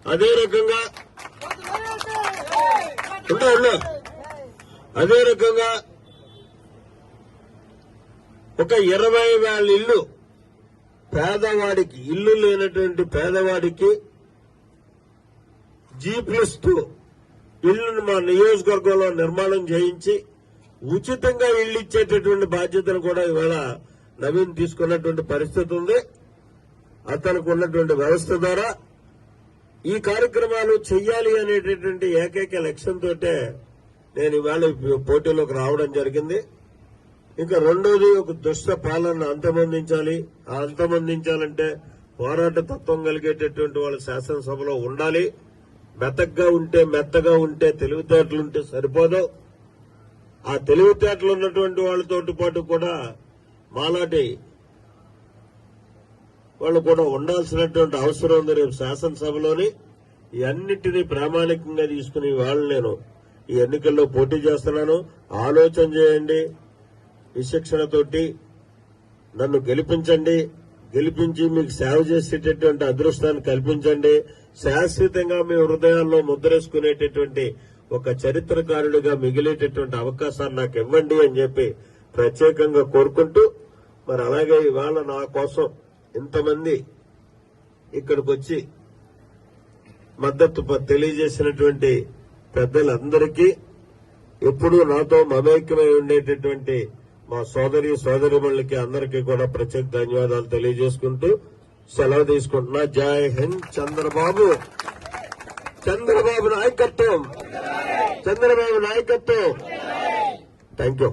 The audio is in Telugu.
అదే రకంగా అదే రకంగా ఒక 20,000 ఇల్లు పేదవాడికి, ఇల్లు లేనటువంటి పేదవాడికి G+2 ఇళ్లను మా నియోజకవర్గంలో నిర్మాణం చేయించి ఉచితంగా ఇళ్లు ఇచ్చేటటువంటి బాధ్యతను కూడా ఇవాళ నవీన్ తీసుకున్నటువంటి పరిస్థితి ఉంది. అతనికి ఉన్నటువంటి వ్యవస్థ ద్వారా ఈ కార్యక్రమాలు చెయ్యాలి అనేటటువంటి ఏకైక లక్ష్యంతో నేను ఇవాళ పోటీలోకి రావడం జరిగింది. ఇంకా రెండోది, ఒక దుష్ట పాలన అంతమొందించాలి. ఆ అంతమొందించాలంటే పోరాట తత్వం కలిగేటటువంటి వాళ్ళు శాసనసభలో ఉండాలి. మెత్తగా ఉంటే తెలివితేటలుంటే సరిపోదు. ఆ తెలివితేటలు ఉన్నటువంటి వాళ్ళతో పాటు కూడా మాలాంటి వాళ్ళు కూడా ఉండాల్సినటువంటి అవసరం ఉంది రేపు శాసనసభలోని. ఈ అన్నింటినీ ప్రామాణికంగా తీసుకుని వాళ్ళు నేను ఈ ఎన్నికల్లో పోటీ చేస్తున్నాను. ఆలోచన చేయండి, విచక్షణతోటి నన్ను గెలిపించండి. గెలిపించి మీకు సేవ చేసేటటువంటి అదృష్టాన్ని కల్పించండి. శాశ్వతంగా మీ హృదయాల్లో ముద్రేసుకునేటటువంటి ఒక చరిత్రకారుడిగా మిగిలేటటువంటి అవకాశాన్ని నాకు ఇవ్వండి అని చెప్పి ప్రత్యేకంగా కోరుకుంటూ, మరి అలాగే ఇవాళ నా కోసం ఇంతమంది ఇక్కడికి వచ్చి మద్దతు తెలియజేసినటువంటి పెద్దలందరికీ, ఎప్పుడూ నాతో మమేకమై ఉండేటటువంటి మా సోదరిమణులకి అందరికీ కూడా ప్రత్యేక ధన్యవాదాలు తెలియజేసుకుంటూ సెలవు తీసుకుంటున్నా. జై హింద్. చంద్రబాబు నాయకత్వం, చంద్రబాబు నాయకత్వం. Thank you.